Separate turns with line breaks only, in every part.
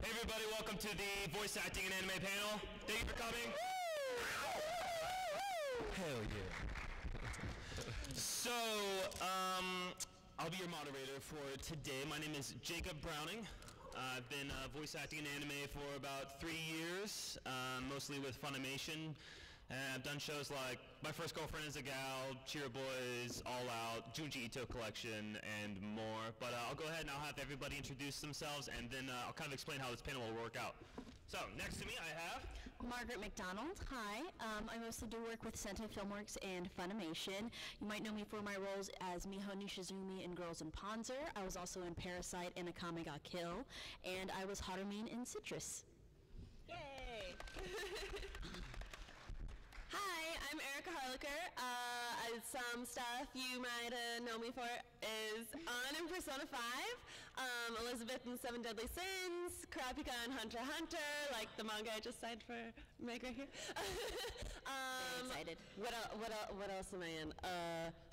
Hey everybody, welcome to the voice acting and anime panel. Thank you for coming.
Hell yeah.
So, I'll be your moderator for today. My name is Jacob Browning. I've been voice acting in anime for about 3 years, mostly with Funimation. And I've done shows like My First Girlfriend is a Gal, Cheer Boys, All Out, Junji Ito Collection, and more. But I'll go ahead and I'll have everybody introduce themselves, and then I'll kind of explain how this panel will work out. So, next to me I have...
Margaret McDonald. Hi. I mostly do work with Sentai Filmworks and Funimation. You might know me for my roles as Miho Nishizumi in Girls in Panzer. I was also in Parasite and Akame ga Kill. And I was Harumin in Citrus.
Yay! Hi, I'm Erika Harlacher. Some stuff you might know me for is on in Persona 5, Elizabeth in Seven Deadly Sins, Kurapika and Hunter x Hunter, like the manga I just signed for Meg right here.
Very excited.
What else am I in?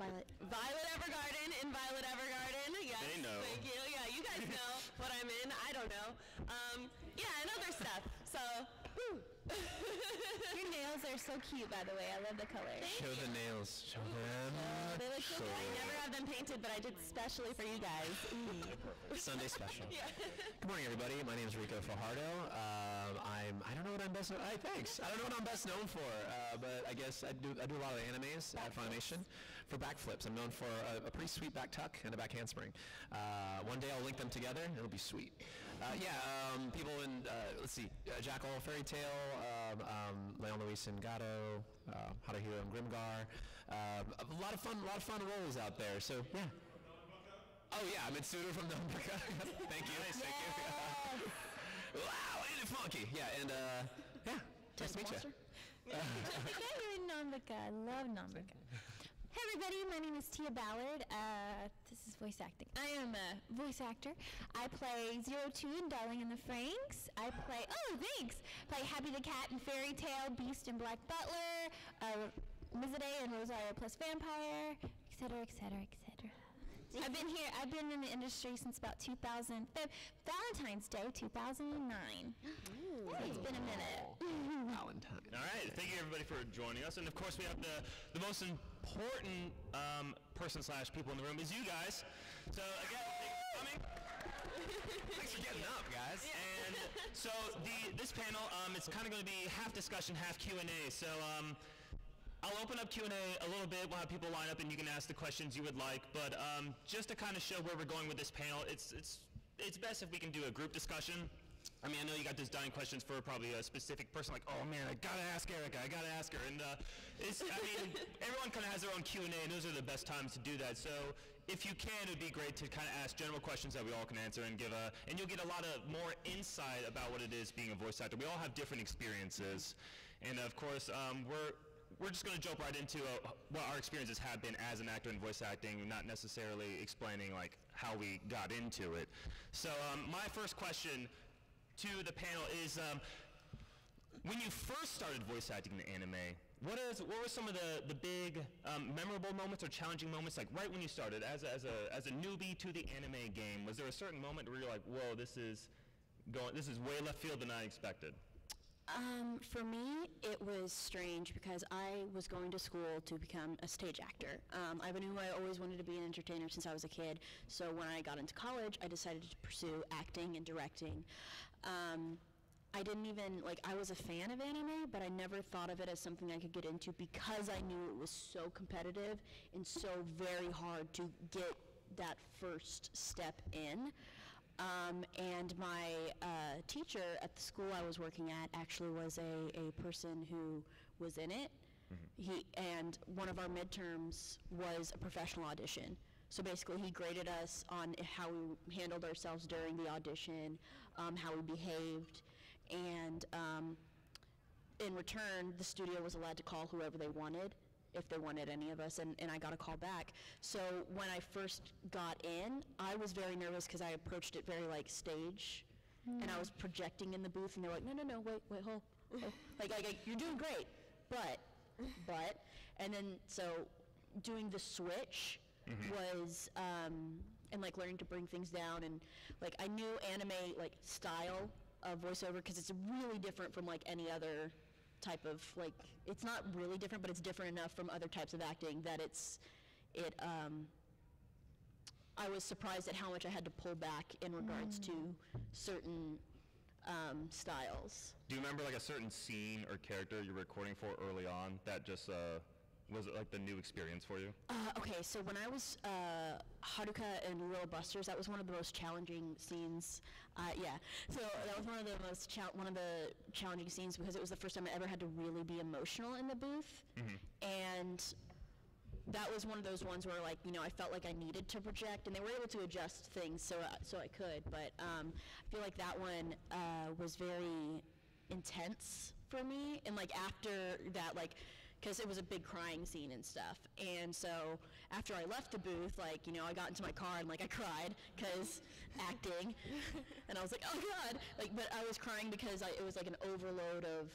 Violet.
Violet Evergarden in Violet Evergarden. Yes,
They know.
thank you. Yeah, you guys know what I'm in. I don't know. Yeah, and other stuff. So, whew.
Your nails are so cute, by the way. I love the color.
Show the nails. Show them.
They look so good. I never have them painted, but I did specially for you guys.
Sunday special.
Yeah.
Good morning, everybody. My name is Ricco Fajardo. I don't know what I'm best known. Thanks. I don't know what I'm best known for, but I guess I do a lot of animes at Funimation. For backflips, I'm known for a pretty sweet back tuck and a back handspring. One day I'll link them together. It'll be sweet. People in let's see, Jackal, Fairy Tail. Leon Luis and Gato, Haruhiro and Grimgar. A lot of fun roles out there. So yeah. Oh yeah, I'm Mitsuda from Nombuka. Thank you. Nice, thank you. Wow, ain't it funky? Yeah, and yeah. Nice to meet you.
You're in Nombuka. I love Nombuka. Hey everybody, my name is Tia Ballard. This is voice acting. I am a voice actor. I play 02 in Darling in the Franxx. I play, play Happy the Cat in Fairy Tail, Beast in Black Butler, Mizade and Rosario plus Vampire, etc., etc., etc. I've been in the industry since about 2000, Valentine's Day 2009. Ooh. It's been a minute.
Valentine.
All right, thank you everybody for joining us. And of course we have the most important person/people in the room is you guys. So again, thanks for coming.
Thanks for getting up, guys.
And so this panel, it's kind of going to be half discussion, half Q&A. So I'll open up Q&A a little bit. We'll have people line up and you can ask the questions you would like. But just to kind of show where we're going with this panel, it's best if we can do a group discussion. I mean, I know you got those dying questions for probably a specific person, like, oh man, I gotta ask Erika, I gotta ask her. And everyone kind of has their own Q&A, and those are the best times to do that. So if you can, it'd be great to kind of ask general questions that we all can answer and and you'll get a lot of more insight about what it is being a voice actor. We all have different experiences. And of course, we're just going to jump right into what our experiences have been as an actor in voice acting, not necessarily explaining like how we got into it. So my first question to the panel is, when you first started voice acting in anime, what were some of the big memorable moments or challenging moments, like right when you started as a newbie to the anime game? Was there a certain moment where you're like, whoa, this is way left field than I expected?
For me, it was strange because I was going to school to become a stage actor. I knew I always wanted to be an entertainer since I was a kid, so when I got into college, I decided to pursue acting and directing. I didn't even, I was a fan of anime, but I never thought of it as something I could get into because I knew it was so competitive and so very hard to get that first step in. And my teacher at the school I was working at actually was a person who was in it. Mm-hmm. And one of our midterms was a professional audition. So basically he graded us on how we handled ourselves during the audition, how we behaved, and in return the studio was allowed to call whoever they wanted, if they wanted any of us, and I got a call back. So when I first got in, I was very nervous because I approached it very stage, and I was projecting in the booth, and they were like, no, wait, hold. Like, you're doing great, but, and then so doing the switch was, and learning to bring things down, and I knew anime style voiceover because it's really different from like any other type of like. It's not really different, but it's different enough from other types of acting that I was surprised at how much I had to pull back in regards to certain styles.
Do you remember like a certain scene or character you were recording for early on that just was like the new experience for you?
Okay, so when I was Haruka and Little Busters, that was one of the most challenging scenes. So that was one of the challenging scenes because it was the first time I ever had to really be emotional in the booth, and that was one of those ones where, like, you know, I felt like I needed to project, and they were able to adjust things so I could. But I feel like that one was very intense for me, and like after that, like, because it was a big crying scene and stuff. And so after I left the booth, like, you know, I got into my car and like I cried because acting, and I was like, oh God, like, but I was crying because it was like an overload of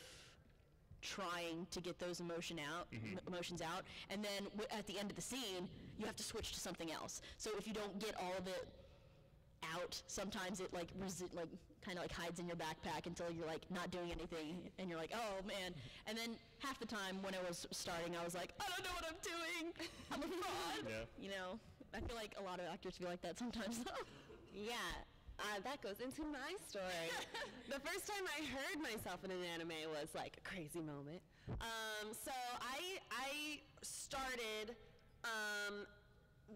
trying to get those emotions out, and then at the end of the scene you have to switch to something else. So if you don't get all of it out, sometimes it like kind of like hides in your backpack until you're like not doing anything, and you're like, oh man. And then half the time when I was starting, I was like, I don't know what I'm doing. I'm a fraud.
Yeah.
You know, I feel like a lot of actors feel like that sometimes though.
Yeah. That goes into my story. The first time I heard myself in an anime was like a crazy moment. So I started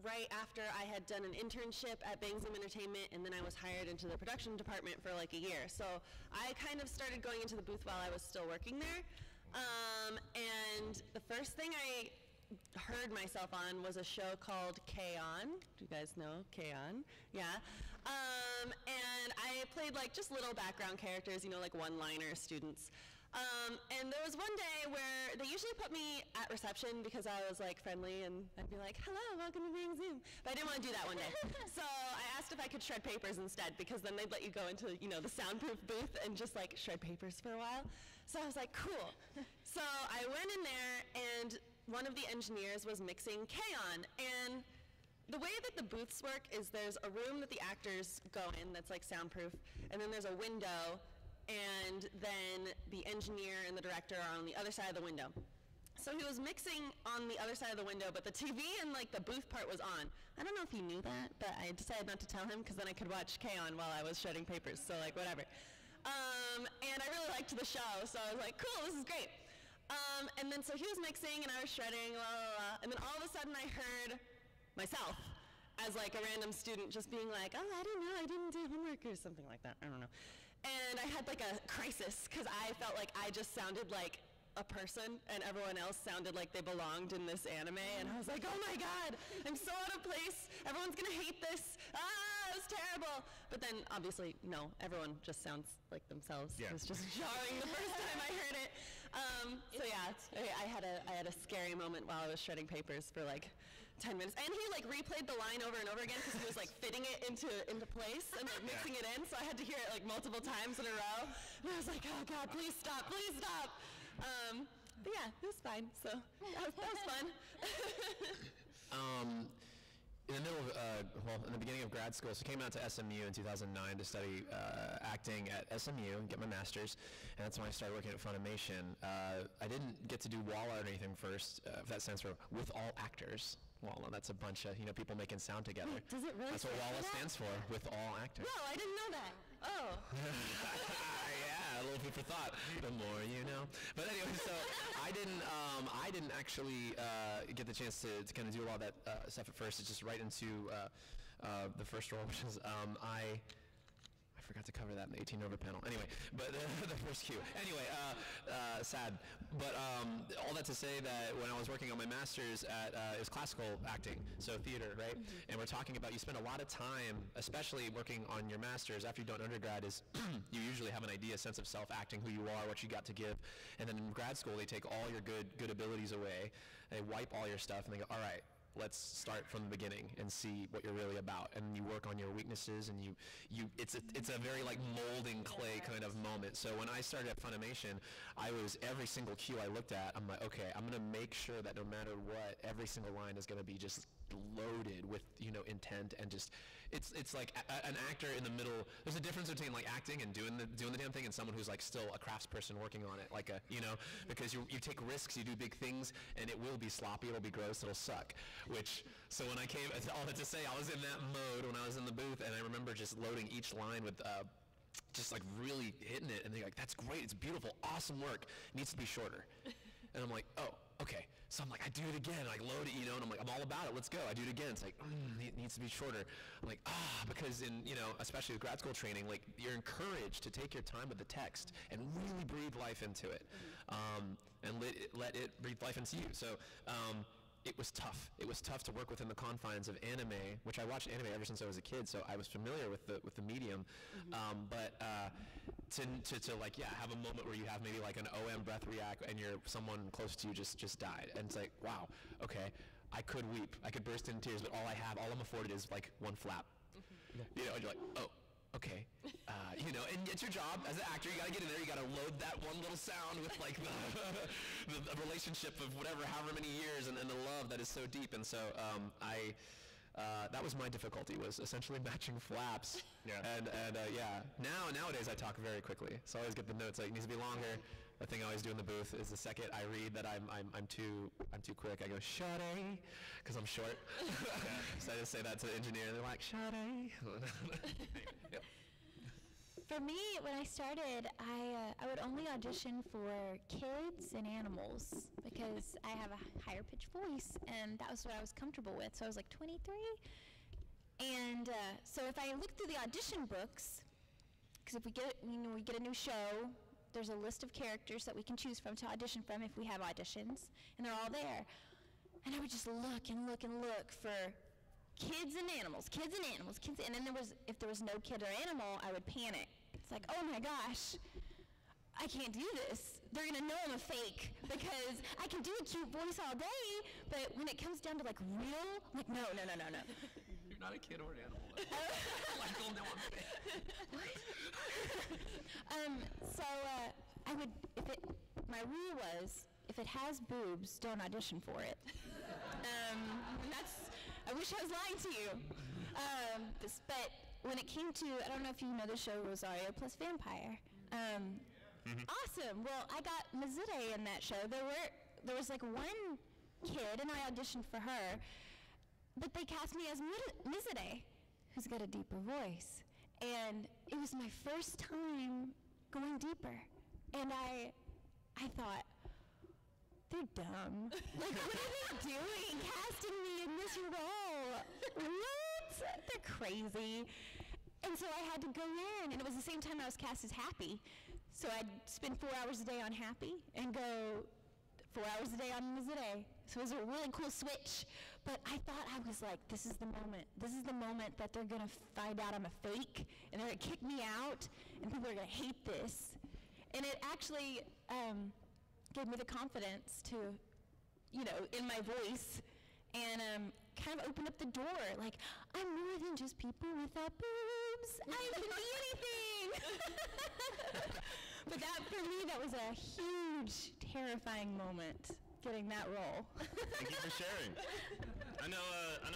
right after I had done an internship at Bang Zoom Entertainment, and then I was hired into the production department for like a year. So I kind of started going into the booth while I was still working there. And the first thing I heard myself on was a show called K-On! Do you guys know K-On!? Yeah. And I played like just little background characters, you know, like one-liner students. And there was one day where they usually put me at reception because I was like friendly, and I'd be like, hello, welcome to Bang Zoom. But I didn't want to do that one day. So I asked if I could shred papers instead, because then they'd let you go into, you know, the soundproof booth and just like shred papers for a while. So I was like, cool. So I went in there, and one of the engineers was mixing K-On! And the way that the booths work is there's a room that the actors go in that's like soundproof, and then there's a window, and then the engineer and the director are on the other side of the window. So he was mixing on the other side of the window, but the TV and like the booth part was on. I don't know if he knew that, but I decided not to tell him because then I could watch K-On! While I was shredding papers, so like whatever. And I really liked the show, so I was like, cool, this is great. And then so he was mixing and I was shredding, and then all of a sudden I heard myself as like a random student just being like, oh, I don't know, I didn't do homework or something like that, I don't know. And I had like a crisis because I felt like I just sounded like a person and everyone else sounded like they belonged in this anime, and I was like, oh my God, I'm so out of place, everyone's gonna hate this, it was terrible. But then obviously, no, everyone just sounds like themselves.
Yeah.
It was just jarring the first time I heard it. So yeah, I had a scary moment while I was shredding papers for like 10 minutes, and he like replayed the line over and over again because he was like fitting it into place and like mixing it in, so I had to hear it like multiple times in a row, and I was like, oh God, please stop, please stop. But yeah, it was fine, so that was fun.
In the middle of, in the beginning of grad school, so I came out to SMU in 2009 to study acting at SMU and get my master's, and that's when I started working at Funimation. I didn't get to do WALA or anything first, if that stands for With All Actors. WALA, that's a bunch of, you know, people making sound together.
Wait, does it really
That's what WALA stands for, With All Actors.
No, I didn't know that. Oh.
Yeah, a little food for thought. The more you know. But anyway, so I didn't actually get the chance to kind of do a lot of that stuff at first. It's just right into the first role, which is I forgot to cover that in the 18 over panel. Anyway, but the first cue. Anyway, sad. But all that to say that when I was working on my master's at, it was classical acting, so theater, right? Mm-hmm. And we're talking about you spend a lot of time, especially working on your master's after you've done undergrad, is you usually have an idea, sense of self, acting, who you are, what you got to give. And then in grad school, they take all your good abilities away. They wipe all your stuff, and they go, all right, let's start from the beginning and see what you're really about, and you work on your weaknesses, and it's a very like molding clay kind of moment. So when I started at Funimation, I was, every single cue I looked at, I'm like, okay, I'm gonna make sure that no matter what, every single line is gonna be just loaded with, you know, intent, and just, it's like an actor in the middle. There's a difference between like acting and doing the damn thing, and someone who's like still a craftsperson working on it, like a, you know, because you take risks, you do big things, and it will be sloppy, it'll be gross, it'll suck. So when I came, all that to say, I was in that mode when I was in the booth, and I remember just loading each line with just like really hitting it, and they're like, that's great, it's beautiful, awesome work, it needs to be shorter. And I'm like, oh, okay. So I'm like, I do it again, I load it, you know, and I'm like, I'm all about it, let's go. I do it again, it's like, it needs to be shorter. I'm like, because in, you know, especially with grad school training, like, you're encouraged to take your time with the text and really breathe life into it, and let it breathe life into you. So it was tough. It was tough to work within the confines of anime, which I watched anime ever since I was a kid, so I was familiar with the medium. But to like, yeah, have a moment where you have maybe like an OM breath react and someone close to you just died, and it's like, wow, okay, I could weep, I could burst into tears, but all I'm afforded is like one flap. You know, and you're like, oh, okay. You know, and it's your job as an actor, you gotta get in there, you gotta load that one little sound with like the relationship of however many years, and the love that is so deep. And so that was my difficulty, was essentially matching flaps.
Yeah.
And yeah, nowadays I talk very quickly, so I always get the notes like, it needs to be longer. The thing I always do in the booth is the second I read that I'm too quick, I go, "Shawty," because I'm short. So I just say that to the engineer, and they're like, "Shawty." Yep.
For me, when I started, I would only audition for kids and animals because I have a higher pitched voice, and that was what I was comfortable with. So I was like 23, and so if I look through the audition books, because if we get a new show, there's a list of characters that we can choose from to audition from if we have auditions, and they're all there. And I would just look and look and look for kids and animals, and then if there was no kid or animal, I would panic. It's like, oh my gosh, I can't do this. They're gonna know I'm a fake because I can do a cute voice all day, but when it comes down to like real, like no.
You're not a kid or an animal. Like, they'll know I'm fake.
So I would, my rule was, if it has boobs, don't audition for it. I wish I was lying to you. But when it came to, I don't know if you know the show Rosario plus Vampire. Awesome. Well, I got Mazide in that show. There was like one kid, and I auditioned for her, but they cast me as Mazide, who's got a deeper voice. And it was my first time going deeper. And I thought, they're dumb. Like, what are they doing casting me in this role? What? They're crazy. And so I had to go in, and it was the same time I was cast as Happy. So I'd spend 4 hours a day on Happy and go 4 hours a day on Mazide. So it was a really cool switch. But I thought, I was like, this is the moment. This is the moment that they're going to find out I'm a fake, and they're going to kick me out, and people are going to hate this. And it actually gave me the confidence to, you know, in my voice, and kind of opened up the door. Like, I'm more than just people without boobs. I can be anything. But that, for me, that was a huge, terrifying moment, getting that role.
Thank you for sharing. I know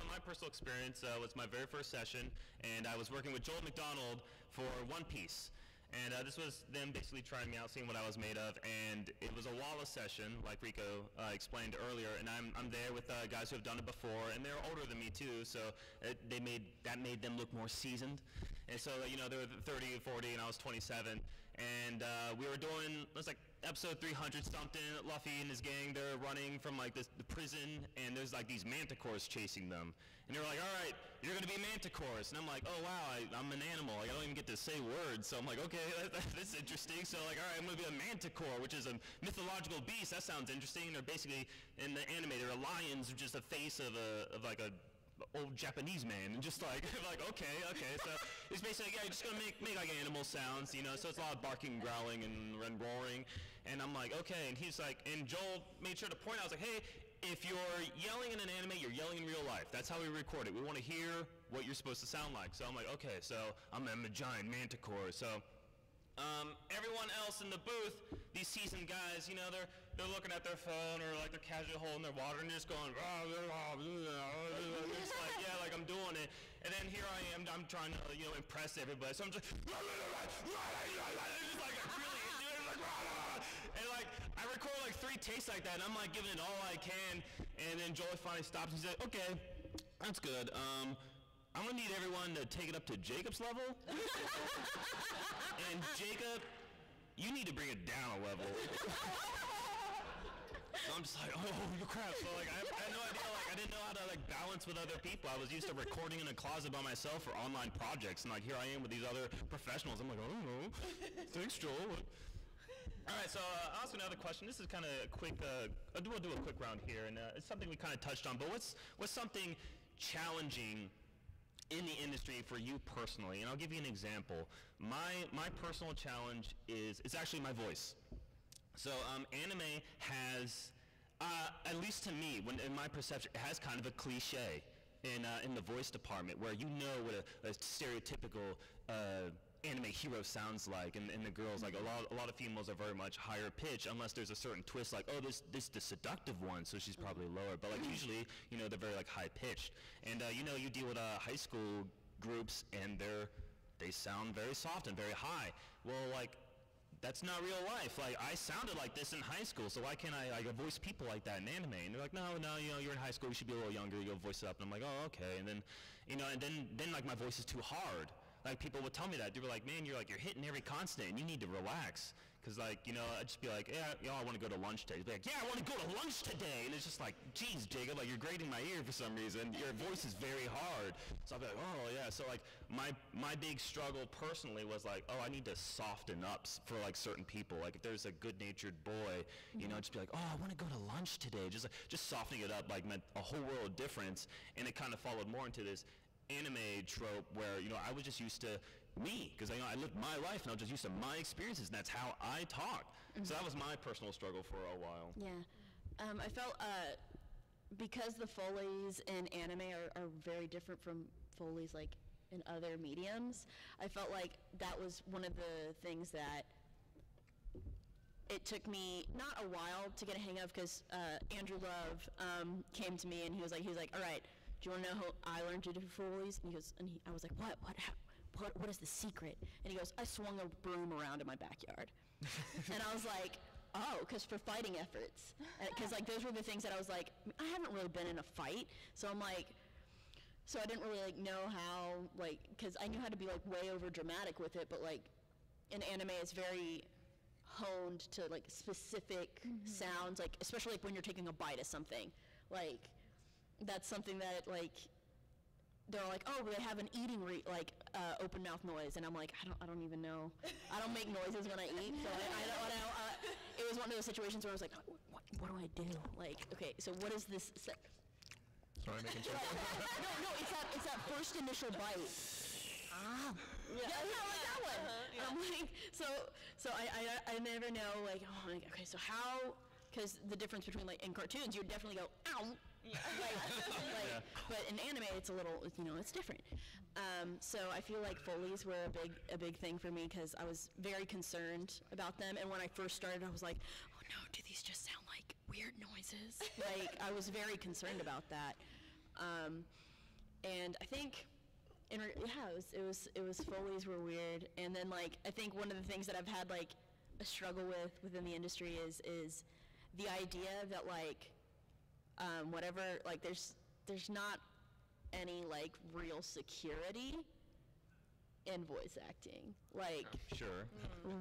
my personal experience was my very first session, and I was working with Joel McDonald for One Piece. And this was them basically trying me out, seeing what I was made of, and it was a Wallace session, like Ricco explained earlier, and I'm there with guys who have done it before, and they're older than me too, so that made them look more seasoned. And so, you know, they were 30 and 40, and I was 27, and we were doing, it was like episode 300 something. Luffy and his gang, they're running from like the prison, and there's like these manticores chasing them. And they were like, all right, you're going to be manticores. And I'm like, oh wow, I'm an animal. Like, I don't even get to say words. So I'm like, okay, that's interesting. So like, all right, I'm going to be a manticore, which is a mythological beast. That sounds interesting. They're basically, in the anime, they're lions, just a face of like a old Japanese man, and just like okay, so it's basically, yeah, you're just gonna make like animal sounds, you know, so it's a lot of barking, growling, and roaring, and I'm like, okay, and he's like, and Joel made sure to point out, I was like, hey, if you're yelling in an anime, you're yelling in real life. That's how we record it. We want to hear what you're supposed to sound like. So I'm like, okay, so I'm a giant manticore. So everyone else in the booth, these seasoned guys, you know, they're looking at their phone or like they're casually holding their water and just going, it's like, yeah, like I'm doing it. And then here I am, I'm trying to, you know, impress everybody. So I'm just, just like really into it. And like, I record like 3 takes like that, and I'm like giving it all I can. And then Joey finally stops and says, okay, that's good. I'm gonna need everyone to take it up to Jacob's level. And Jacob, you need to bring it down a level. So I'm just like, oh crap. So like, I had no idea, like I didn't know how to like balance with other people. I was used to recording in a closet by myself for online projects, and like here I am with these other professionals. I'm like, I don't know. Thanks, Joel. All right, so I'll ask another question. This is kind of a quick, we'll do a quick round here, and it's something we kind of touched on, but what's something challenging in the industry for you personally? And I'll give you an example. My personal challenge is, it's actually my voice. So anime has, at least to me, when in my perception, it has kind of a cliche in the voice department, where you know what a stereotypical anime hero sounds like, and the girls, like a lot of females are very much higher pitch, unless there's a certain twist, like, oh, this the seductive one, so she's probably lower. But like usually, you know, they're very like high pitched. And you know, you deal with high school groups, and they sound very soft and very high. Well, like, that's not real life. Like, I sounded like this in high school, so why can't I like voice people like that in anime? And they're like, no, you know, you're in high school, you should be a little younger, you'll voice it up. And I'm like, oh, okay. And then, you know, and then like my voice is too hard. Like, people would tell me that. They were like, man, you're hitting every consonant, and you need to relax. Because, like, you know, I'd just be like, yeah, you know, I want to go to lunch today. They'd be like, yeah, I want to go to lunch today. And it's just like, geez, Jacob, like, you're grating my ear for some reason. Your voice is very hard. So I'd be like, oh, yeah. So, like, my big struggle personally was like, oh, I need to soften up for, like, certain people. Like, if there's a good-natured boy, you know, just be like, oh, I want to go to lunch today. Just softening it up, like, meant a whole world of difference. And it kind of followed more into this anime trope where, you know, I was just used to me, because, you know, I lived my life, and I was just used to my experiences, and that's how I talk. So that was my personal struggle for a while.
Yeah. I felt, because the Foleys in anime are very different from Foleys, like, in other mediums, I felt like that was one of the things that it took me not a while to get a hang of, because Andrew Love came to me, and he was like, all right, do you want to know how I learned to do Foleys? And he goes, I was like, what is the secret? And he goes, I swung a broom around in my backyard. And I was like, oh, because for fighting efforts. Because, like, those were the things that I was like, I haven't really been in a fight. So I'm like, so I didn't really, like, know how, like, because I knew how to be, like, way over dramatic with it, but, like, in anime it's very honed to, like, specific sounds, like, especially, like, when you're taking a bite of something. Like, that's something that, like, they're like, oh, they have an eating open mouth noise, and I'm like, I don't even know. I don't make noises when I eat, so I don't. It was one of those situations where I was like, what do I do? Like, okay, so what is this?
Sorry, making sure.
No, it's that first initial bite. Yeah, like that one. And I'm like, so I never know, like, oh, like, okay, so how? Because the difference between, like, in cartoons, you would definitely go, ow. But in anime, it's a little, you know, it's different. So I feel like Foleys were a big thing for me, because I was very concerned about them. And when I first started, I was like, oh no, do these just sound like weird noises? Like, I was very concerned about that. And I think, it was Foleys were weird. And then, like, I think one of the things that I've had, like, a struggle within the industry is the idea that, like, whatever, like, there's not any, like, real security in voice acting. Like,
Sure.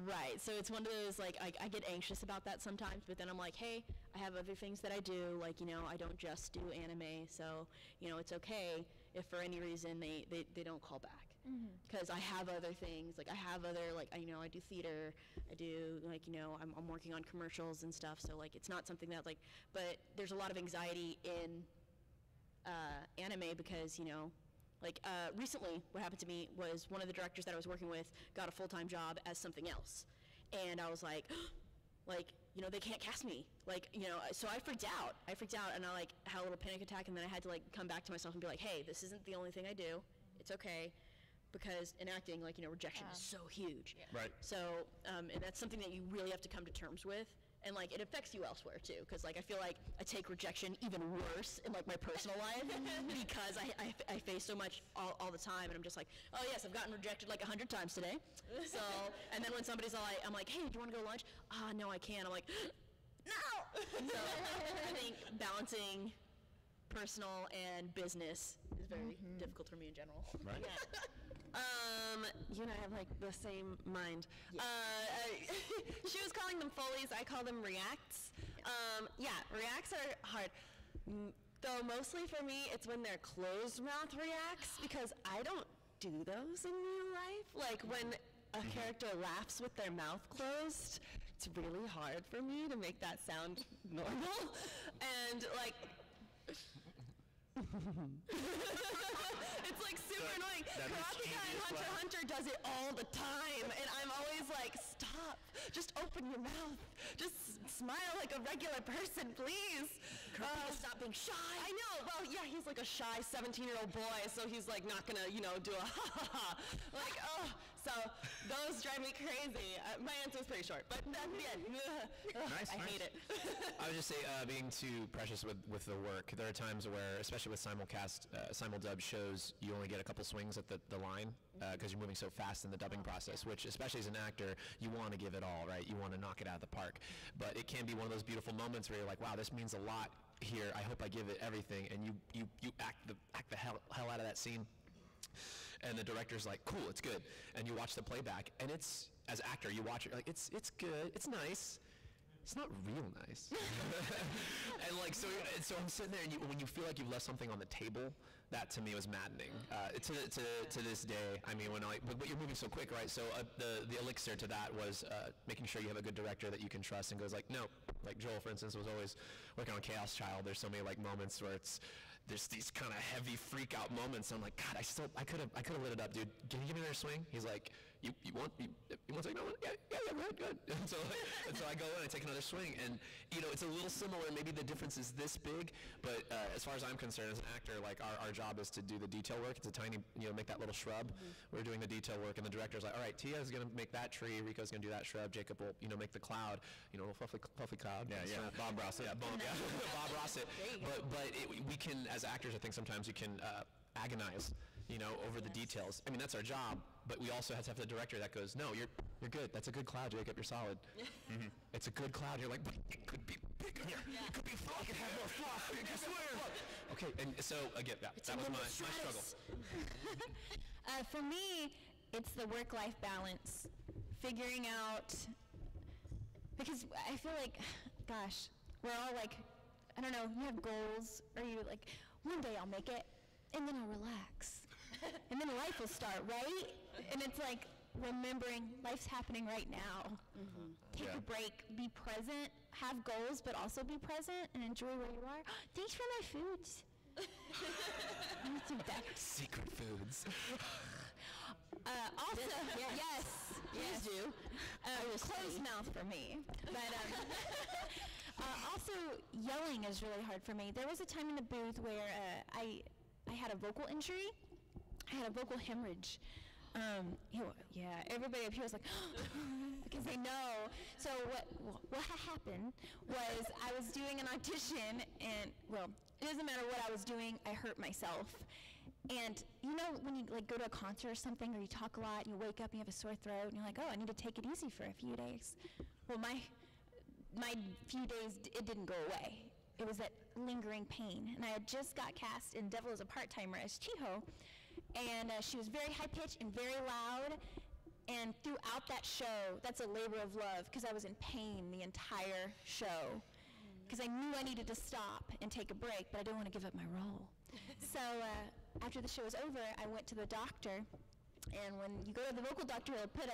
right, so it's one of those, like, I get anxious about that sometimes, but then I'm like, hey, I have other things that I do, like, you know, I don't just do anime, so, you know, it's okay if for any reason they don't call back. Because I have other things, like, I have other, like, I do theater, I do, like, you know, I'm working on commercials and stuff, so, like, it's not something that, like, but there's a lot of anxiety in anime, because, you know, like, recently what happened to me was one of the directors that I was working with got a full-time job as something else, and I was like, like, you know, they can't cast me, like, you know, so I freaked out, and I, like, had a little panic attack, and then I had to, like, come back to myself and be like, hey, this isn't the only thing I do, it's okay. Because in acting, like, you know, rejection is so huge.
Right.
So, and that's something that you really have to come to terms with, and like it affects you elsewhere too, because like I feel like I take rejection even worse in like my personal life because I face so much all the time, and I'm just like, oh yes, I've gotten rejected like 100 times today. So, and then when somebody's all like, I'm like, hey, do you want to go to lunch? Ah, no, I can't. I'm like, no. So I think balancing personal and business is very difficult for me in general.
Right.
Yeah.
You and I have like the same mind. She was calling them Foleys, I call them reacts. Yeah, reacts are hard. Though mostly for me, it's when they're closed mouth reacts, because I don't do those in real life. Like when a character laughs with their mouth closed, it's really hard for me to make that sound normal. And like, it's like super annoying. Karate and Hunter x Hunter does it all the time, and I'm always like, stop, just open your mouth, just smile like a regular person, please.
Stop being shy.
I know, well, yeah, he's like a shy 17-year-old boy, so he's like not gonna, do a ha ha ha. Like, oh, so those drive me crazy. My answer is pretty short, but that's the end.
Nice,
I
nice.
hate it.
I would just say, being too precious with the work, there are times where, especially with simulcast, simuldub shows, you only get a couple swings at the line because you're moving so fast in the dubbing process, which, especially as an actor, you want to give it all, right? You want to knock it out of the park. But it can be one of those beautiful moments where you're like, wow, this means a lot here. I hope I give it everything, and you act the hell out of that scene. And the director's like, cool, it's good. And you watch the playback, and it's, as actor, you watch it, you're like, it's good, it's nice. It's not real nice. And like, so I'm sitting there, and when you feel like you've left something on the table, that to me was maddening. To this day, I mean, but you're moving so quick, right? So the elixir to that was making sure you have a good director that you can trust and goes like, no. Like Joel, for instance, was always working on Chaos Child. There's so many like moments where there's these kind of heavy freak out moments. I'm like, God, I could have lit it up, dude. Can you give me another swing? He's like, you want to take another one? Yeah, good. And so I go in and take another swing, and it's a little similar. Maybe the difference is this big, but as far as I'm concerned, as an actor, like our job is to do the detail work. It's a tiny, make that little shrub. We're doing the detail work, and the director's like, all right, Tia's gonna make that tree, Rico's gonna do that shrub, Jacob will, make the cloud, little fluffy cloud.
Yeah. Bob Rossett.
Yeah, Bob Rossett. But we can, as actors, I think sometimes you can agonize, over the details. I mean, that's our job, but we also have to have the director that goes, no, you're good. That's a good cloud, Jacob. You're solid. It's a good cloud. You're like, but it could be bigger. Yeah. It could be fluff. It could have more fluff. I swear. Okay, and so again, that was my struggle.
For me, it's the work-life balance. Figuring out, because I feel like, gosh, we're all like, I don't know, you have goals, or you're like, one day I'll make it, and then I'll relax. And then life will start, right? And it's like remembering life's happening right now. Take a break, be present, have goals, but also be present and enjoy where you are. Thanks for my foods.
Secret foods.
Also, yes, please do. Closed mouth for me. But also, yelling is really hard for me. There was a time in the booth where I had a vocal injury. I had a vocal hemorrhage. Everybody up here was like, because they know. So what happened was I was doing an audition, and it doesn't matter what I was doing, I hurt myself. And when you like go to a concert or something, or you talk a lot, and you wake up and you have a sore throat, and you're like, oh, I need to take it easy for a few days. Well, my few days, it didn't go away. It was that lingering pain. And I had just got cast in Devil is a Part-Timer as Chiho. And she was very high-pitched and very loud. And throughout that show, that's a labor of love, because I was in pain the entire show. Because I knew I needed to stop and take a break, but I didn't want to give up my role. So after the show was over, I went to the doctor. And when you go to the vocal doctor, they'll put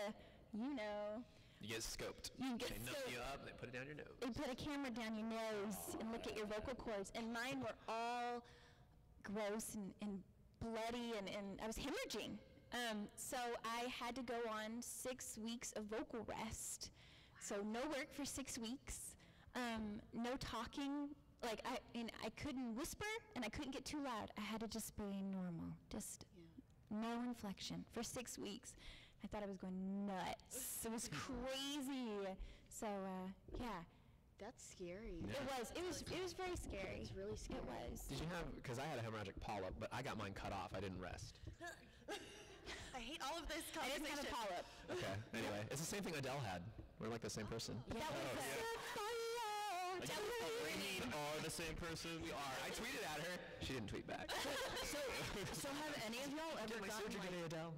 You get scoped.
You get
they numb you up, they put it down your nose.
They put a camera down your nose and look at your vocal cords. And mine were all gross and bloody, and I was hemorrhaging. So I had to go on 6 weeks of vocal rest. So no work for 6 weeks, no talking. Like I couldn't whisper and I couldn't get too loud. I had to just be normal, just no inflection for 6 weeks. I thought I was going nuts. It was crazy. So
That's scary.
It was very scary.
It's really scary.
It was.
Did you have, because I had a hemorrhagic polyp, but I got mine cut off. I didn't rest.
I hate all of this
I didn't
conversation.
have a polyp.
Okay, anyway. It's the same thing Adele had. We're like the same person.
That was
We are the same person.
We are. I tweeted at her. She didn't tweet back.
So have any of y'all ever
my
gotten
surgery today, Adele.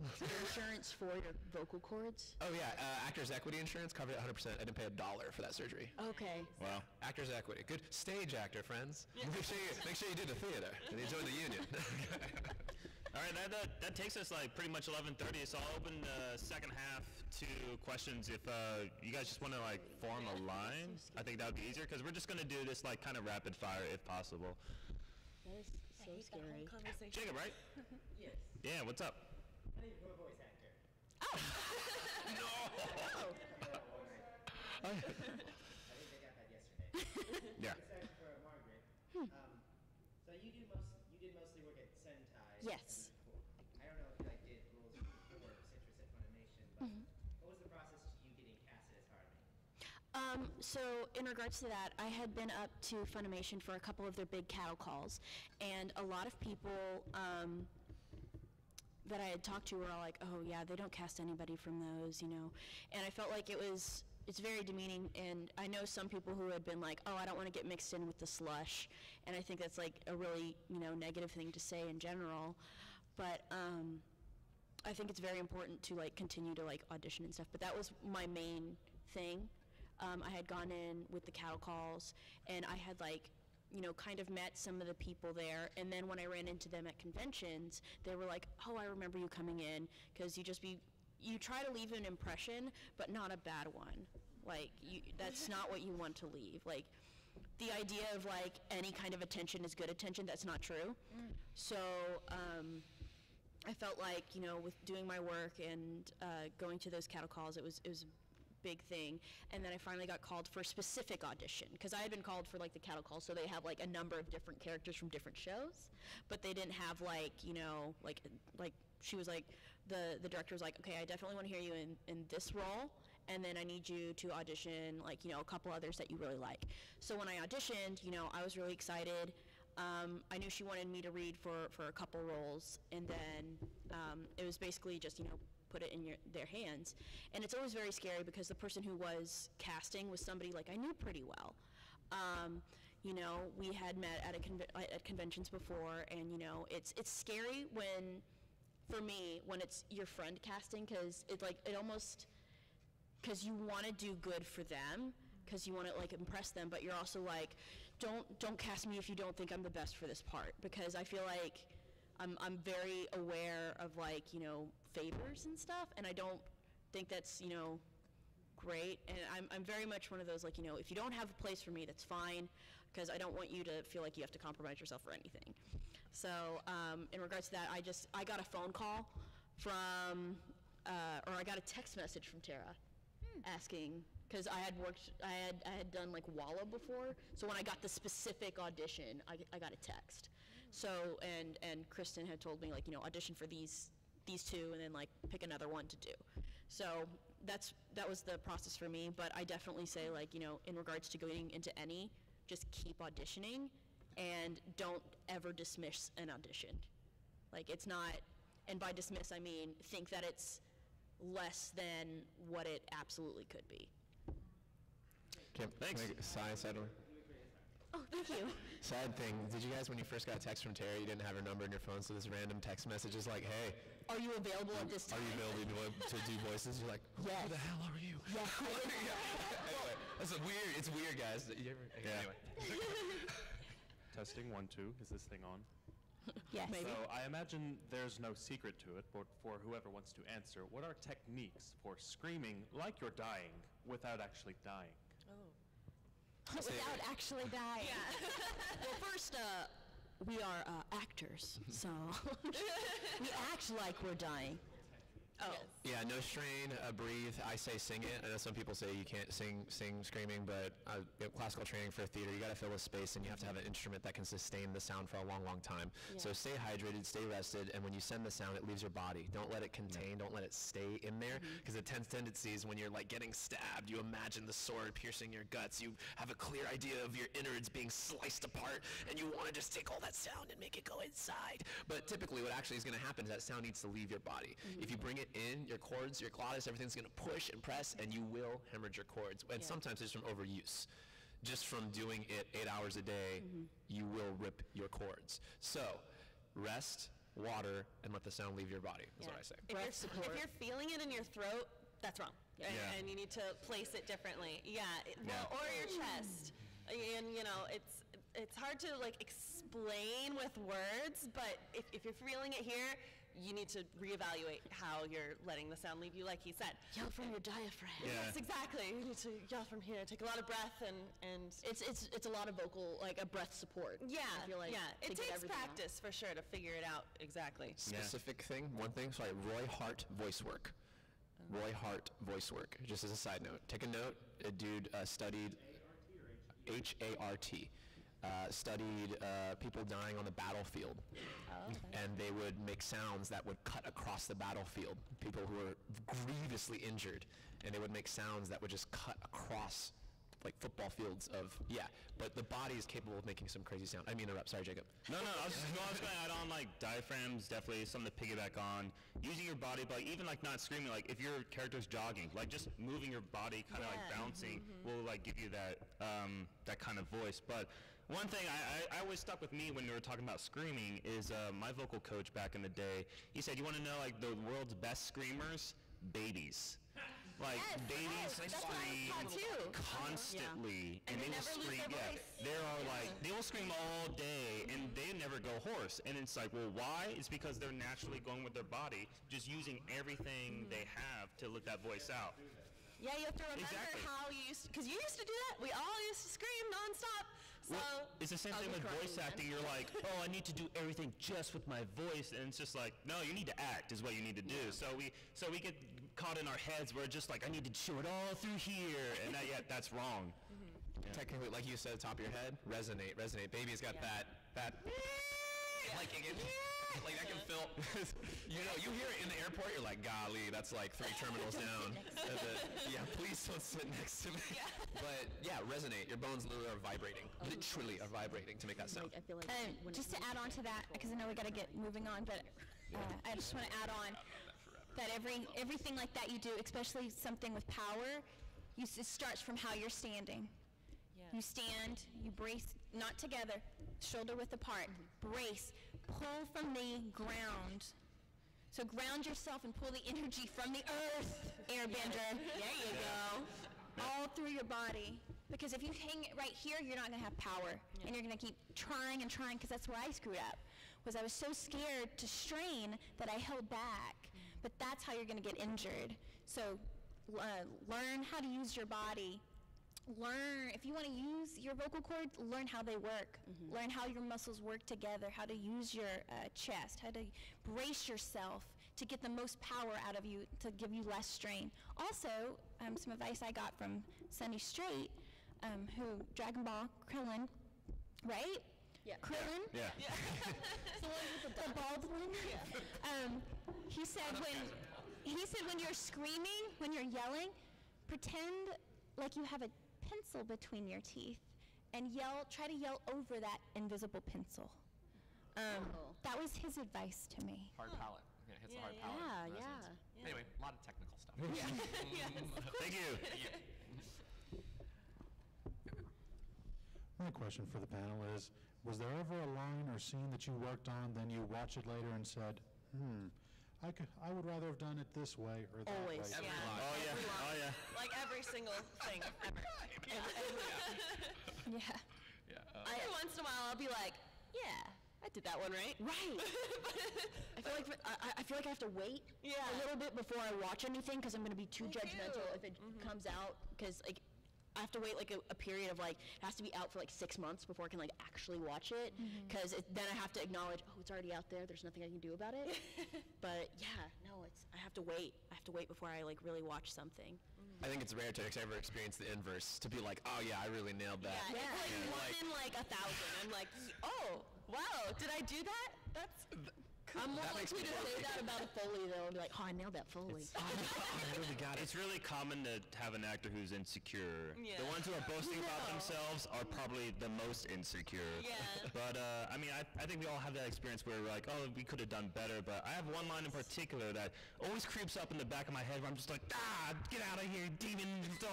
insurance for your vocal cords?
Oh yeah, Actors Equity Insurance covered it 100%. I didn't pay $1 for that surgery.
Okay.
Wow.
Actors Equity, good stage actor, friends. Make sure you do the theater and you join the union.
All right, that takes us like pretty much 11:30. So I'll open the second half to questions. If you guys just want to like form a line, I think that would be easier because we're just gonna do this like kind of rapid fire if possible.
That is so scary.
Jacob, right?
Yes.
Yeah. What's up?
I need a voice actor.
No.
I think they got that yesterday.
Yeah.
Except for Margaret. So you did mostly work at Sentai.
Yes.
I don't know if you like did roles before Citrus at Funimation, but what was the process to you getting casted as Harley?
So in regards to that, I had been up to Funimation for a couple of their big cattle calls, and a lot of people that I had talked to were all like, oh yeah, they don't cast anybody from those, you know, and I felt like it's very demeaning, and I know some people who had been like, oh, I don't want to get mixed in with the slush, and I think that's like a really, you know, negative thing to say in general, but I think it's very important to like continue to like audition and stuff, but that was my main thing. I had gone in with the cattle calls, and I had like, you know, kind of met some of the people there, and then when I ran into them at conventions, they were like, oh, I remember you coming in, because you try to leave an impression, but not a bad one. Like, that's not what you want to leave. Like, the idea of like any kind of attention is good attention, that's not true. So, I felt like, you know, with doing my work and going to those cattle calls, it was a big thing. And then I finally got called for a specific audition, because I had been called for like the cattle calls, so they have like a number of different characters from different shows, but they didn't have like, you know, like she was like, the director was like, okay, I definitely want to hear you in this role, and then I need you to audition like, you know, a couple others that you really like. So when I auditioned, you know, I was really excited. I knew she wanted me to read for a couple roles, and then it was basically just, you know, put it in their hands. And it's always very scary because the person who was casting was somebody like I knew pretty well. You know, we had met at conventions before, and you know, it's scary for me when it's your friend casting, because it almost, because you want to do good for them, because you want to like impress them, but you're also like, don't cast me if you don't think I'm the best for this part, because I feel like I'm very aware of like, you know, favors and stuff, and I don't think that's, you know, great. And I'm very much one of those like, you know, if you don't have a place for me, that's fine, because I don't want you to feel like you have to compromise yourself for anything. So in regards to that, I got a phone call from, or I got a text message from Tara asking, because I had done like Walla before, so when I got the specific audition, I got a text. So, and Kristen had told me like, you know, audition for these two, and then like pick another one to do. So that was the process for me, but I definitely say like, you know, in regards to going into any, just keep auditioning, and don't ever dismiss an audition. Like, it's not, and by dismiss I mean think that it's less than what it absolutely could be.
Thanks.
Sadly.
Oh, thank you.
Sad thing, did you guys, when you first got a text from Terry, you didn't have her number in your phone, so this random text message is like, hey,
Are you available at this time?
are you available to do voices? You're like,
Yes.
who the hell are you?
Yes.
Anyway, it's weird, guys. Anyway.
Testing 1 2. Is this thing on?
Yes. Maybe.
So I imagine there's no secret to it, but for whoever wants to answer, what are techniques for screaming like you're dying without actually dying?
Without actually dying.
Well, first, we are actors, so we act like we're dying.
Oh.
Yeah, no strain, breathe. I say sing it. I know some people say you can't sing screaming, but classical training for theater, you got to fill a space and you have to have an instrument that can sustain the sound for a long, long time.
Yeah.
So stay hydrated, stay rested, and when you send the sound, it leaves your body. Don't let it contain, don't let it stay in there, because the tendency is when you're like getting stabbed, you imagine the sword piercing your guts, you have a clear idea of your innards being sliced apart, and you want to just take all that sound and make it go inside. But typically what actually is going to happen is that sound needs to leave your body. If you bring it in, your cords, your glottis, everything's going to push and press, and you will hemorrhage your cords. And sometimes it's from overuse. Just from doing it 8 hours a day, you will rip your cords. So, rest, water, and let the sound leave your body, is what I say.
If you're feeling it in your throat, that's wrong. And you need to place it differently. Or your chest. And you know, it's hard to like explain with words, but if you're feeling it here, you need to reevaluate how you're letting the sound leave you, like he said.
Yell from your diaphragm.
Yes, exactly. You need to yell from here, take a lot of breath, and
It's a lot of vocal, like a breath support.
yeah,
I feel like
it
to get
takes
everything out.
practice for sure to figure it out exactly.
Specific thing, one thing, sorry, Roy Hart voice work. Roy Hart voice work, just as a side note. Take a note, a dude studied H-A-R-T. Studied people dying on the battlefield, and they would make sounds that would cut across the battlefield. People who were grievously injured, and they would make sounds that would just cut across like football fields of, but the body is capable of making some crazy sound. I mean, interrupt, sorry, Jacob.
No, I was going to add on, like, diaphragms, definitely something to piggyback on. Using your body, but even, like, not screaming, like, if your character's jogging, like, just moving your body, kind of, like, bouncing, will, like, give you that, that kind of voice. But one thing I always stuck with me when we were talking about screaming is my vocal coach back in the day, he said, you want to know, like, the world's best screamers? Babies. Like, babies scream constantly, and they will scream, they will scream all day, and they never go hoarse. And it's like, well, why? It's because they're naturally going with their body, just using everything they have to let that voice out.
Yeah, you have to remember how you used to, because you used to do that. We all used to scream nonstop. So
it's the same thing with voice acting. You're like, oh, I need to do everything just with my voice, and it's just like, no, you need to act is what you need to do. So we get caught in our heads where it's just like, I need to show it all through here, and that's wrong.
Technically, like you said at the top of your head, resonate. Baby's got that like again. Like that can fill, you know, you hear it in the airport, you're like, golly, that's like 3 terminals down. Please don't sit next to me. But resonate. Your bones literally are vibrating. Literally are vibrating to make that sound.
I feel like
Just to add on to that, because I know we got to get moving on, but I just want to add on that everything like that you do, especially something with power, it starts from how you're standing. You stand, you brace, not together, shoulder width apart, brace, pull from the ground. So ground yourself and pull the energy from the earth, airbender. There you go. All through your body. Because if you hang it right here, you're not going to have power. And you're going to keep trying and trying, because that's where I screwed up. Was I was so scared to strain that I held back. But that's how you're going to get injured. So learn how to use your body. Learn, if you want to use your vocal cords, learn how they work. Learn how your muscles work together, how to use your chest, how to brace yourself to get the most power out of you, to give you less strain. Also, some advice I got from Sunny Straight, who Dragon Ball Krillin, right?
Yeah.
Krillin?
Yeah.
The one with the bald one? He said when you're screaming, when you're yelling, pretend like you have a pencil between your teeth and try to yell over that invisible pencil. That was his advice to me.
Hard palate. Yeah, hits the hard palate. Anyway, a lot of technical stuff.
Thank you.
My question for the panel is, was there ever a line or scene that you worked on, then you watch it later and said, I would rather have done it this way or that
Always.
way?
Oh yeah.
like every single thing ever. Every once in a while, I'll be like, I did that one right.
Right. I feel like I have to wait a little bit before I watch anything, because I'm going to be too judgmental if it comes out, because like I have to wait like a period of like, it has to be out for like 6 months before I can like actually watch it, because then I have to acknowledge, oh, it's already out there, there's nothing I can do about it. But yeah, no, I have to wait before I like really watch something.
I think it's rare to ever experience the inverse, to be like, oh yeah, I really nailed that.
Yeah, it's like 1 in like 1,000. I'm like, oh, wow, did I do that? That's
I'm more
That makes
likely
me
to say
happy.
that about a Foley, though, and be like, oh, I nailed that Foley.
I really got it.
It's really common to have an actor who's insecure.
Yeah.
The ones who are boasting about themselves are probably the most insecure.
Yeah.
But I mean, I think we all have that experience where we're like, oh, we could have done better. But I have one line in particular that always creeps up in the back of my head where I'm just like, get out of here, demon doll.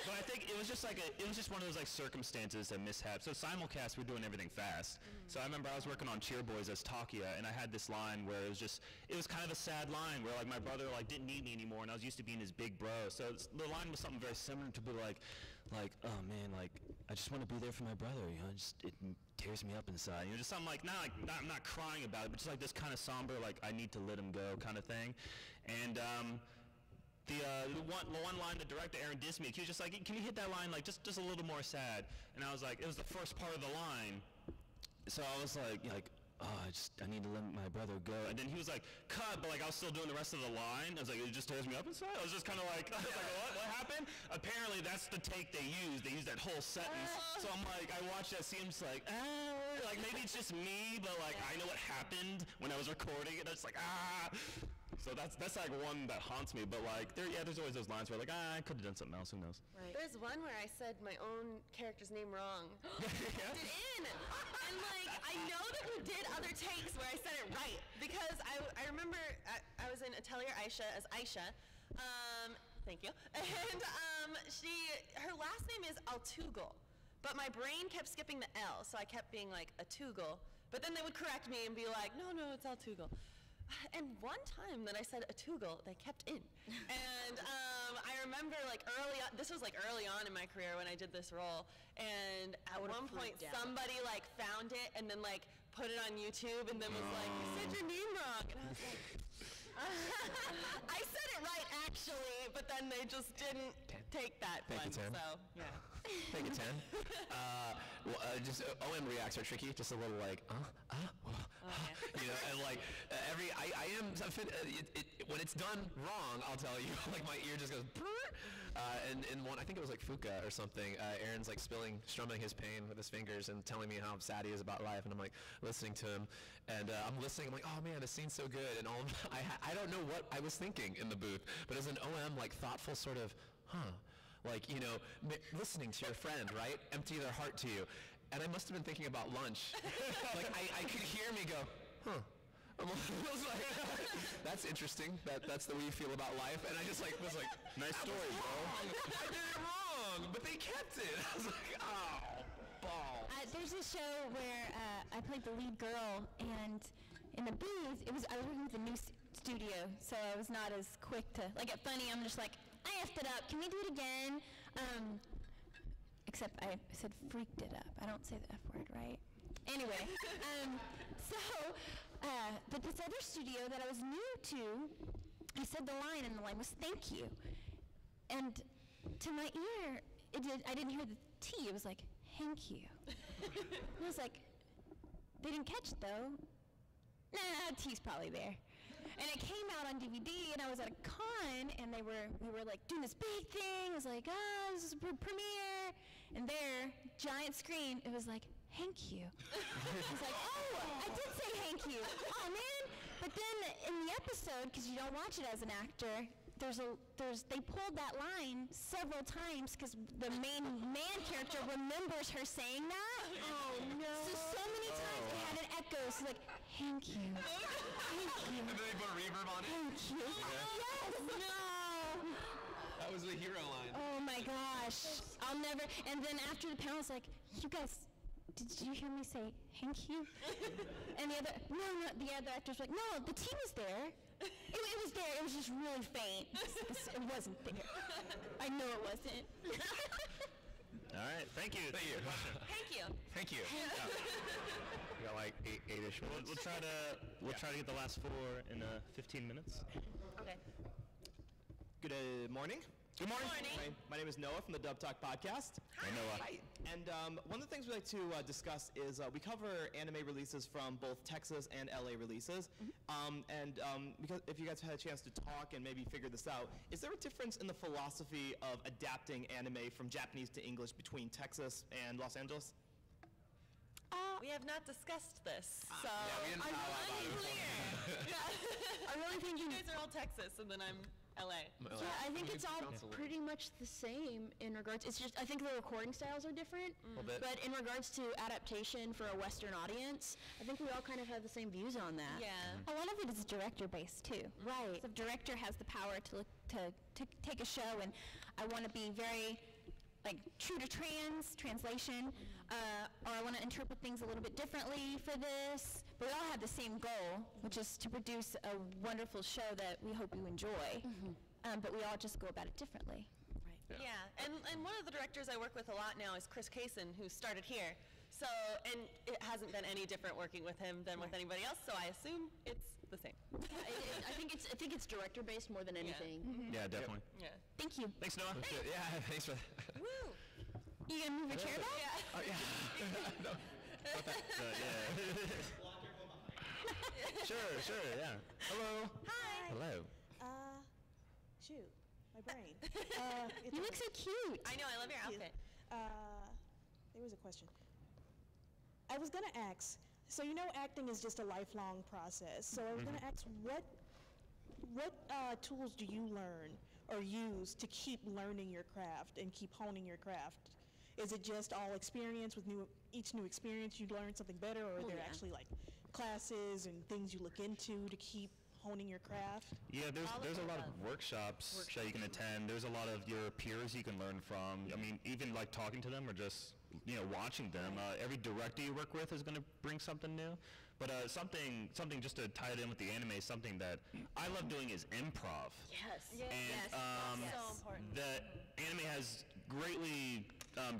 But I think it was just one of those like circumstances and mishaps. So simulcast, we're doing everything fast. So I remember I was working on Cheer Boys as Takia, and I had this line where it was kind of a sad line where like my brother like didn't need me anymore, and I was used to being his big bro. So the line was something very similar to be like, oh man, like I just want to be there for my brother, you know, it tears me up inside, you know, just something like I'm not crying about it, but just like this kind of somber, like I need to let him go kind of thing. And the one line the director Aaron Dismuke, he was just like, can you hit that line like just a little more sad? And I was like, it was the first part of the line, so I was like, oh, I need to let my brother go. And then he was like, cut, but like I was still doing the rest of the line. I was like, it just tears me up inside. I was just kind of like, what happened? Apparently that's the take they used. They used that whole sentence. So I'm like, I watched that scene, I'm just like, like maybe it's just me, but like I know what happened when I was recording it. I was like, So that's like one that haunts me, but like there's always those lines where like I could have done something else, who knows?
Right.
There's one where I said my own character's name wrong.
Yeah.
Did in, and like I know that we did other takes where I said it right, because I remember I was in Atelier Aisha as Aisha. Thank you. And her last name is Altugal, but my brain kept skipping the L, so I kept being like Atugal. But then they would correct me and be like, no, it's Altugal. And one time that I said Atugal, they kept in. And I remember like this was like early on in my career when I did this role, and at one point somebody like found it and then like put it on YouTube and then was like, you said your name wrong. And I was like, I said it right actually, but then they just didn't take that one.
Thank you, Tim.
So, yeah.
Thank you, Tim. Just OM reacts are tricky. Just a little like, you know, and like when it's done wrong, I'll tell you, like my ear just goes. And one, I think it was like Fuka or something. Aaron's like strumming his pain with his fingers and telling me how sad he is about life, and I'm like listening to him, and I'm listening. I'm like, oh man, this scene's so good, and I don't know what I was thinking in the booth, but as an OM, like thoughtful sort of, like, you know, listening to your friend, right, empty their heart to you, and I must have been thinking about lunch. Like I could hear me go, I was like, that's interesting. That's the way you feel about life. And I just like was like, nice story, bro. I did it wrong, but they kept it. I was like, oh, ball.
There's a show where I played the lead girl, and in the booth, I was working with a new studio, so I was not as quick to like get funny. I'm just like, I effed it up. Can we do it again? Except I said freaked it up. I don't say the F word, right? Anyway, but this other studio that I was new to, I said the line, and the line was thank you. And to my ear, I didn't hear the T. It was like, thank you. And I was like, they didn't catch it though. Nah, T's probably there. And it came out on DVD, and I was at a con, and we were like doing this big thing. It was like, this is a premiere. And there, giant screen, it was like, thank you. I was like, I did say thank you. Oh man. But then in the episode, because you don't watch it as an actor, they pulled that line several times because the main man character remembers her saying that. Oh no. So many times it had an echo. So like, thank you. Thank you.
And then they put a reverb on it.
Thank you. Yes. No.
That was the hero line.
Oh my gosh. I'll never. And then after the panel, it's like, you guys, did you hear me say thank you? And the other actors were like, no, the T was there. It was there. It was just really faint. It wasn't there. I know it wasn't.
All right, thank you.
Thank you.
Thank you.
Thank you. We got like eight-ish minutes.
We'll try to get the last 4 in 15 minutes.
Okay.
Good morning.
Good morning.
My name is Noah from the Dub Talk podcast.
Hi, Noah.
Hi. And one of the things we like to discuss is we cover anime releases from both Texas and LA releases. Because if you guys had a chance to talk and maybe figure this out, is there a difference in the philosophy of adapting anime from Japanese to English between Texas and Los Angeles?
We have not discussed this, so
we didn't
I'm
follow up on it.
unclear.
I really think
You guys are all Texas, and then I'm LA.
Yeah, I think it's all pretty much the same in regards. It's just I think the recording styles are different, but in regards to adaptation for a Western audience, I think we all kind of have the same views on that.
Yeah.
A lot of it is director based too.
Right.
The director has the power to take a show, and I want to be very true to translation, or I want to interpret things a little bit differently for this. But we all have the same goal, which is to produce a wonderful show that we hope you enjoy. But we all just go about it differently.
Right. Yeah. And one of the directors I work with a lot now is Chris Kaysen, who started here. So, and it hasn't been any different working with him than with anybody else, so I assume it's the same.
I think it's director based more than anything.
Yeah, definitely.
Yeah.
Thank you.
Thanks, Noah.
Yeah, thanks for that.
Woo!
You gonna move your chair back?
Yeah.
Oh, yeah.
Sure, yeah. Hello.
Hi.
Hello.
Shoot, my brain.
You look so cute.
I know, I love your outfit.
There was a question. I was gonna ask, so you know acting is just a lifelong process, so I was gonna ask what tools do you learn or use to keep learning your craft and keep honing your craft? Is it just all experience with each new experience you learn something better, or are there actually like classes and things you look into to keep honing your craft?
Yeah, there's a lot of workshops that you can attend. There's a lot of your peers you can learn from. I mean, even like talking to them or just watching them. Every director you work with is going to bring something new. But something just to tie it in with the anime, something that I love doing is improv.
Yes.
And
So important.
that anime has greatly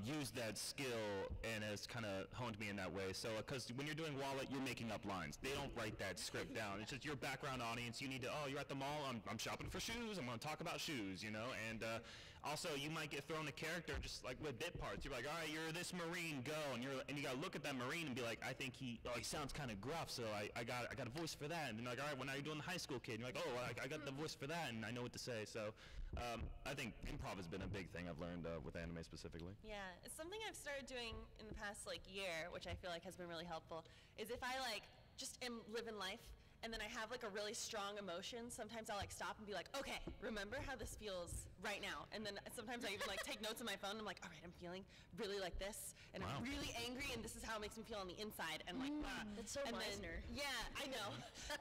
used that skill and has kind of honed me in that way. So, because when you're doing Wallet, you're making up lines. They don't write that script down. It's just your background audience. You need to, you're at the mall. I'm shopping for shoes. I'm going to talk about shoes, And also, you might get thrown a character just like with bit parts. You're like, all right, you're this Marine, go, and you got to look at that Marine and be like, I think he sounds kind of gruff, so I got a voice for that. And then like, all right, well now you're doing the high school kid. And you're like, I got the voice for that, and I know what to say. So I think improv has been a big thing I've learned with anime specifically.
Yeah, it's something I've started doing in the past year, which I feel like has been really helpful, is if I just am living life and then I have a really strong emotion, sometimes I'll stop and be like, okay, remember how this feels right now. And then sometimes I even take notes on my phone and I'm like, all right, I'm feeling really like this, and I'm really angry, and this is how it makes me feel on the inside, and
That's so Meisner.
yeah, I know.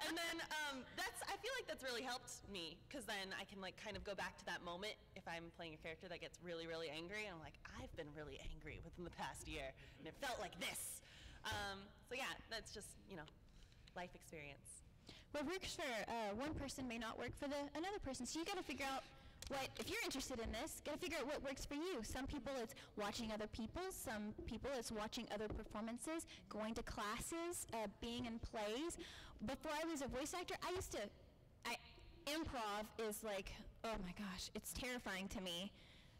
And then I feel like that's really helped me, because then I can kind of go back to that moment if I'm playing a character that gets really, really angry, and I'm like, I've been really angry within the past year, and it felt like this. So yeah, that's just, life experience.
What works for one person may not work for another person. So you got to figure out if you're interested in this, got to figure out what works for you. Some people it's watching other people. Some people it's watching other performances, going to classes, being in plays. Before I was a voice actor, improv is oh my gosh, it's terrifying to me.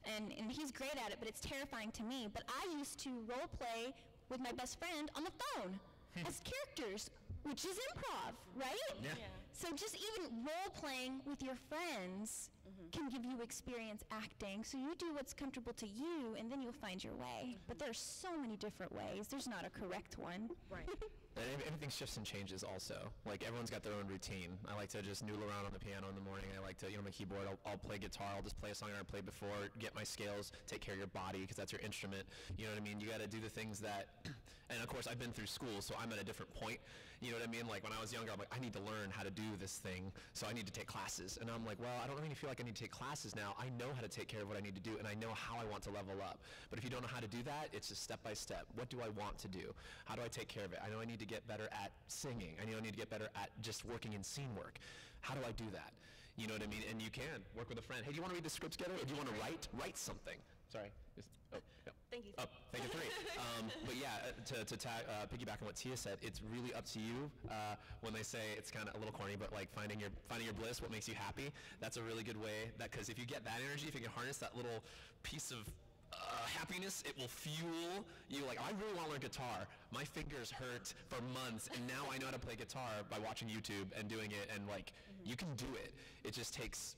And he's great at it, but it's terrifying to me. But I used to role play with my best friend on the phone as characters, which is improv, right?
Yeah.
So just even role-playing with your friends can give you experience acting. So you do what's comfortable to you, and then you'll find your way. But there's so many different ways. There's not a correct one.
Right.
Everything shifts and changes also. Everyone's got their own routine. I like to just noodle around on the piano in the morning. I like to, my keyboard, I'll play guitar. I'll just play a song I've played before, get my scales, take care of your body because that's your instrument. You know what I mean? You got to do the things that, and of course I've been through school, so I'm at a different point. You know what I mean? When I was younger, I'm like, I need to learn how to do this thing, so I need to take classes. And I'm like, well, I don't really feel like I need to take classes now. I know how to take care of what I need to do, and I know how I want to level up. But if you don't know how to do that, it's just step by step. What do I want to do? How do I take care of it? I know I need to get better at singing. I know I need to get better at just working in scene work. How do I do that? You know what I mean? And you can work with a friend. Hey, do you want to read the script together? Or do you want to write something? Sorry.
Thank you.
Oh, thank you, 3. But yeah, piggyback on what Tia said, it's really up to you. When they say it's kind of a little corny, but like finding your bliss, what makes you happy, that's a really good way. Because if you get that energy, if you can harness that little piece of happiness, it will fuel you. Like, I really want to learn guitar. My fingers hurt for months, and now I know how to play guitar by watching YouTube and doing it. And like, you can do it. It just takes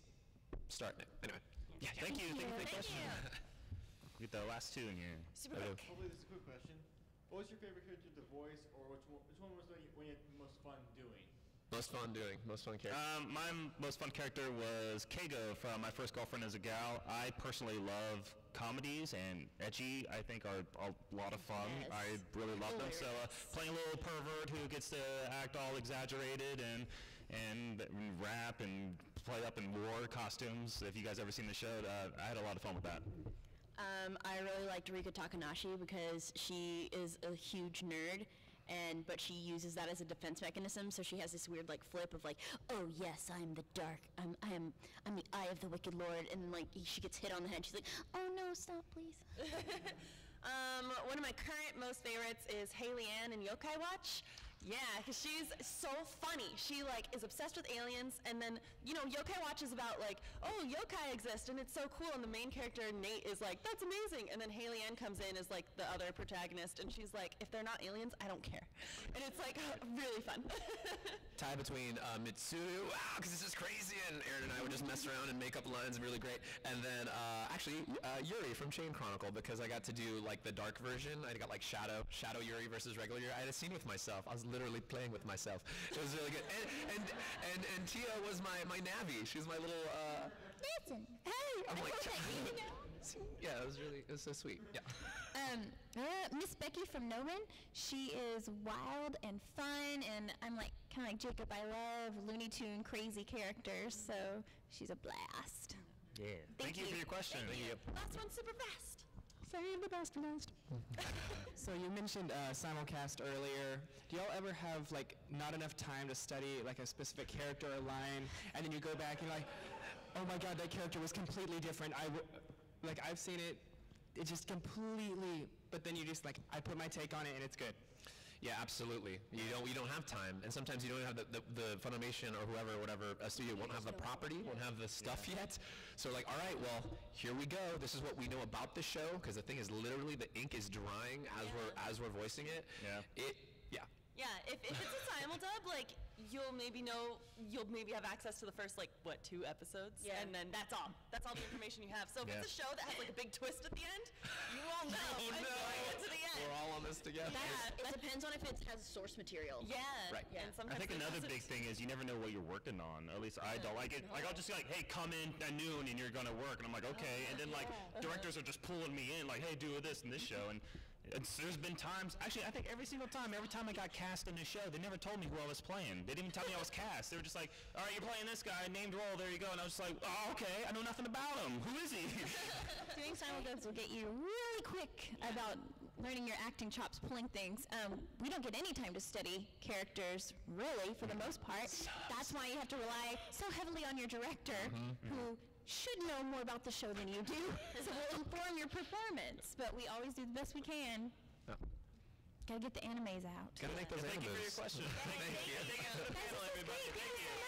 starting it. Anyway, yeah.
Thank you. Thank you for the
Thank
question.
you.
Get the last 2 in here.
Super quick.
Hopefully this is a quick question. What was your favorite character to voice, or which one was when you had the most fun doing?
Most fun character.
My most fun character was Keigo from My First Girlfriend as a Gal. I personally love comedies, and edgy, I think, are a lot of fun.
Yes.
I really love them. So playing a little pervert who gets to act all exaggerated and rap and play up in war costumes. If you guys ever seen the show, I had a lot of fun with that.
I really liked Rika Takanashi because she is a huge nerd, but she uses that as a defense mechanism. So she has this weird like flip of like, oh yes, I'm the dark, I'm the eye of the wicked lord, and then like she gets hit on the head. She's like, oh no, stop, please.
One of my current most favorites is Haley Ann in Yokai Watch. Yeah, because she's so funny. She like is obsessed with aliens, and then Yokai Watch is about like, oh, yokai exist and it's so cool, and the main character Nate is like, that's amazing, and then Haley Ann comes in as like the other protagonist, and she's like, if they're not aliens, I don't care, and it's like really fun.
Tie between Mitsuru, wow, because it's just crazy, and Aaron and I would just mess around and make up lines, and really great. And then actually Yuri from Chain Chronicle, because I got to do like the dark version. I got like Shadow Yuri versus regular Yuri. I had a scene with myself. I was literally playing with myself. It was really good. And Tia was my Navi. She was my little
Listen.
hey. I'm like,
you know.
yeah, it was so sweet. Yeah.
Miss Becky from Nomen, she is wild and fun, and I'm like kind of like Jacob. I love Looney Tune crazy characters, so she's a blast.
Yeah. Thank you for your question.
Thank you. Last one, super fast.
Save the best for last.
So you mentioned simulcast earlier. Do y'all ever have like not enough time to study like a specific character or line, and then you go back and you're like, oh my god, that character was completely different. I've seen it, it just completely. But then you just like, I put my take on it and it's good.
Yeah, absolutely. You don't have time, and sometimes you don't have the Funimation or whoever, whatever, a studio won't have the property, won't have the stuff yet. So like, all right, well, here we go. This is what we know about the show, because the thing is literally the ink is drying as we're voicing it.
Yeah.
Yeah, if it's a simuldub, like you'll maybe have access to the first 2 episodes, and then that's all the information you have. So if it's a show that has like a big twist at the end, you won't know until you get to the end.
We're all on this together.
It depends on if it has source material.
Yeah.
Right.
Yeah. And
I think another big thing is you never know what you're working on. At least I don't. Like I'll just be like, hey, come in at noon and you're gonna work, and I'm like, okay. And then like directors are just pulling me in, like, hey, do this and this show. And there's been times, actually, I think every time I got cast in the show, they never told me who I was playing. They didn't even tell me I was cast. They were just like, all right, you're playing this guy, named role, there you go. And I was just like, oh, okay, I know nothing about him. Who is he?
Doing simuldubs will get you really quick about learning your acting chops, pulling things. We don't get any time to study characters, really, for the most part. That's why you have to rely so heavily on your director, who should know more about the show than you do, so we'll inform your performance. But we always do the best we can.
Yeah.
Gotta get the animes out.
Gotta make those
Thank you for your
animes.
question. Thank you. Thank you for the panel, everybody. Thank you.